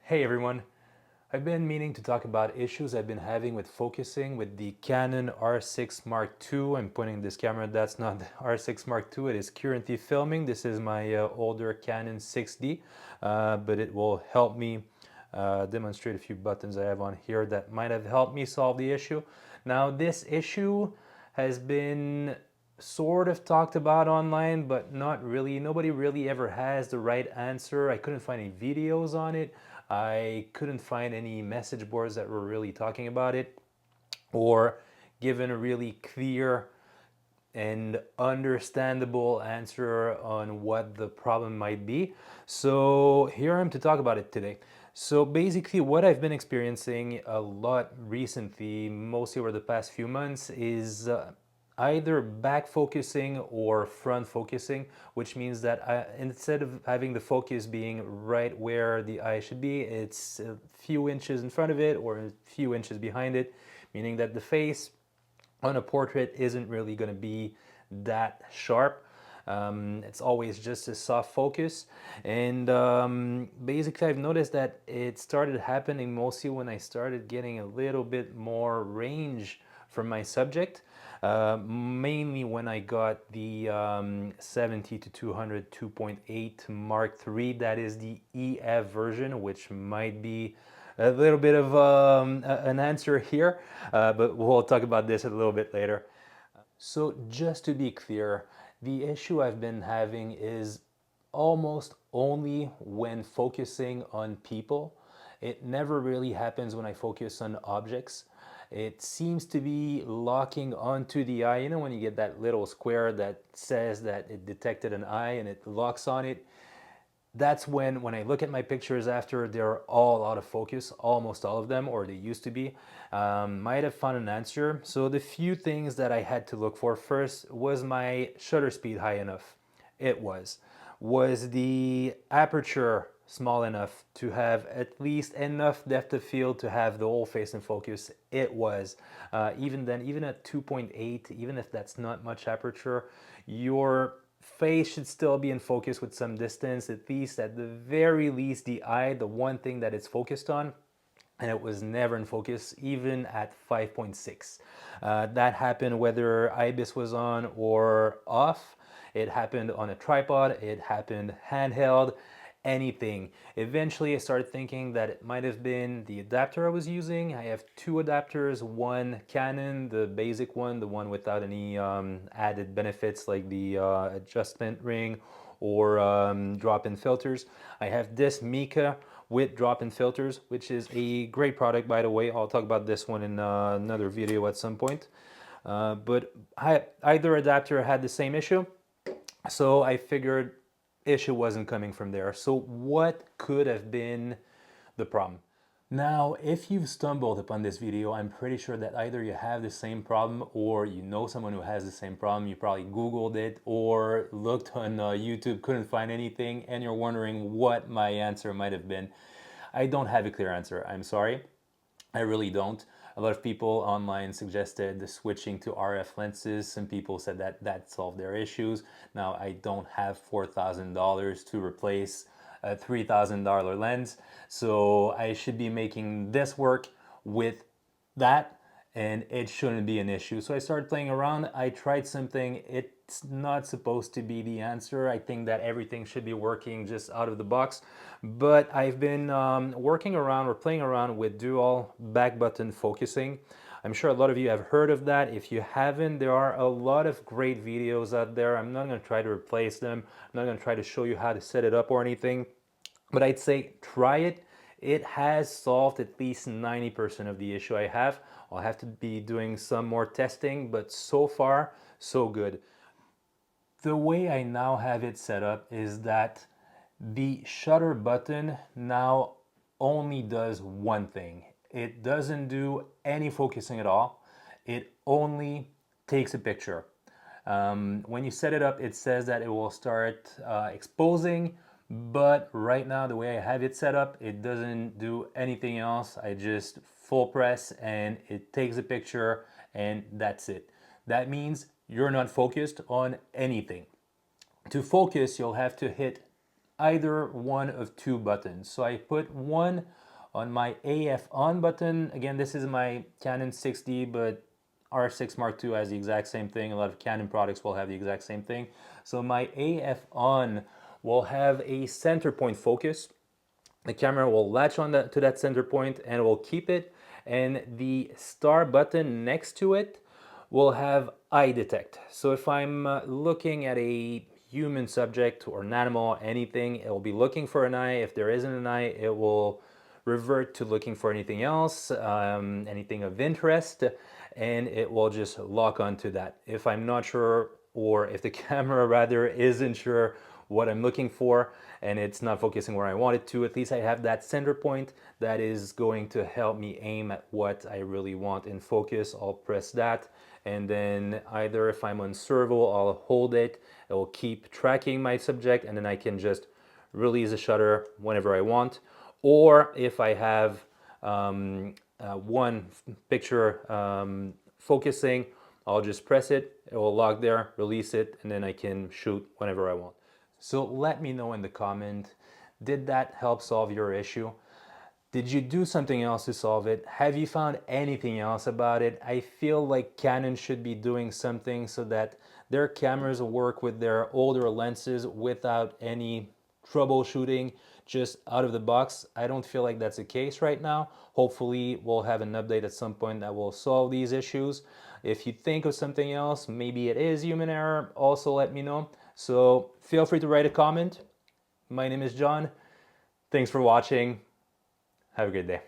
Hey everyone, I've been meaning to talk about issues I've been having with focusing with the Canon R6 Mark II. I'm pointing this camera, that's not the R6 Mark II, it is currently filming. This is my older Canon 6D, but it will help me demonstrate a few buttons I have on here that might have helped me solve the issue. Now this issue has been sort of talked about online, but not really. Nobody really ever has the right answer. I couldn't find any videos on it. I couldn't find any message boards that were really talking about it or given a really clear and understandable answer on what the problem might be. So here I am to talk about it today. So basically what I've been experiencing a lot recently, mostly over the past few months, is either back focusing or front focusing, which means that instead of having the focus being right where the eye should be, it's a few inches in front of it or a few inches behind it, meaning that the face on a portrait isn't really going to be that sharp. It's always just a soft focus, and basically I've noticed that it started happening mostly when I started getting a little bit more range from my subject, mainly when I got the 70 to 200 2.8 Mark III. That is the EF version, which might be a little bit of an answer here, but we'll talk about this a little bit later. So just to be clear, the issue I've been having is almost only when focusing on people. It never really happens when I focus on objects. It seems to be locking onto the eye. You know when you get that little square that says that it detected an eye and it locks on it? That's when I look at my pictures after, they're all out of focus, almost all of them, or they used to be. Might have found an answer. So the few things that I had to look for first was my shutter speed high enough? It was. Was the aperture small enough to have at least enough depth of field to have the whole face in focus? It was. Even then, even at 2.8, even if that's not much aperture, your face should still be in focus with some distance, at least at the very least the eye, the one thing that it's focused on, and it was never in focus even at 5.6. That happened whether IBIS was on or off. It happened on a tripod, it happened handheld, anything. Eventually I started thinking that it might have been the adapter I was using. I have two adapters, one Canon, the basic one, the one without any added benefits like the adjustment ring or drop-in filters. I have this Mica with drop-in filters, which is a great product, by the way. I'll talk about this one in another video at some point. But either adapter had the same issue, so I figured issue wasn't coming from there. So what could have been the problem? Now, if you've stumbled upon this video, I'm pretty sure that either you have the same problem or you know someone who has the same problem. You probably Googled it or looked on YouTube, couldn't find anything, and you're wondering what my answer might have been. I don't have a clear answer. I'm sorry. I really don't. A lot of people online suggested the switching to RF lenses. Some people said that that solved their issues. Now, I don't have $4,000 to replace a $3,000 lens, so I should be making this work with that, and it shouldn't be an issue. So I started playing around. I tried something. It's not supposed to be the answer. I think that everything should be working just out of the box. But I've been working around or playing around with dual back button focusing. I'm sure a lot of you have heard of that. If you haven't, there are a lot of great videos out there. I'm not going to try to replace them. I'm not going to try to show you how to set it up or anything. But I'd say try it. It has solved at least 90% of the issue I have. I'll have to be doing some more testing, but so far, so good. The way I now have it set up is that the shutter button now only does one thing. It doesn't do any focusing at all. It only takes a picture. When you set it up, it says that it will start exposing, but right now, the way I have it set up, it doesn't do anything else. I just full press and it takes a picture and that's it. That means you're not focused on anything. To focus, you'll have to hit either one of two buttons. So I put one on my AF on button. Again, this is my Canon 6D, but R6 Mark II has the exact same thing. A lot of Canon products will have the exact same thing. So my AF on will have a center point focus. The camera will latch on to that center point and will keep it. And the star button next to it will have eye detect. So if I'm looking at a human subject or an animal, anything, it will be looking for an eye. If there isn't an eye, it will revert to looking for anything else, anything of interest, and it will just lock onto that. If I'm not sure, or if the camera rather isn't sure what I'm looking for and it's not focusing where I want it to, at least I have that center point that is going to help me aim at what I really want in focus. I'll press that, and then either if I'm on servo, I'll hold it, it will keep tracking my subject, and then I can just release the shutter whenever I want. Or if I have one picture focusing, I'll just press it, it will lock there, release it, and then I can shoot whenever I want. So let me know in the comment, did that help solve your issue? Did you do something else to solve it? Have you found anything else about it? I feel like Canon should be doing something so that their cameras work with their older lenses without any troubleshooting just out of the box. I don't feel like that's the case right now. Hopefully we'll have an update at some point that will solve these issues. If you think of something else, maybe it is human error, also let me know. So feel free to write a comment. My name is John. Thanks for watching. Have a great day.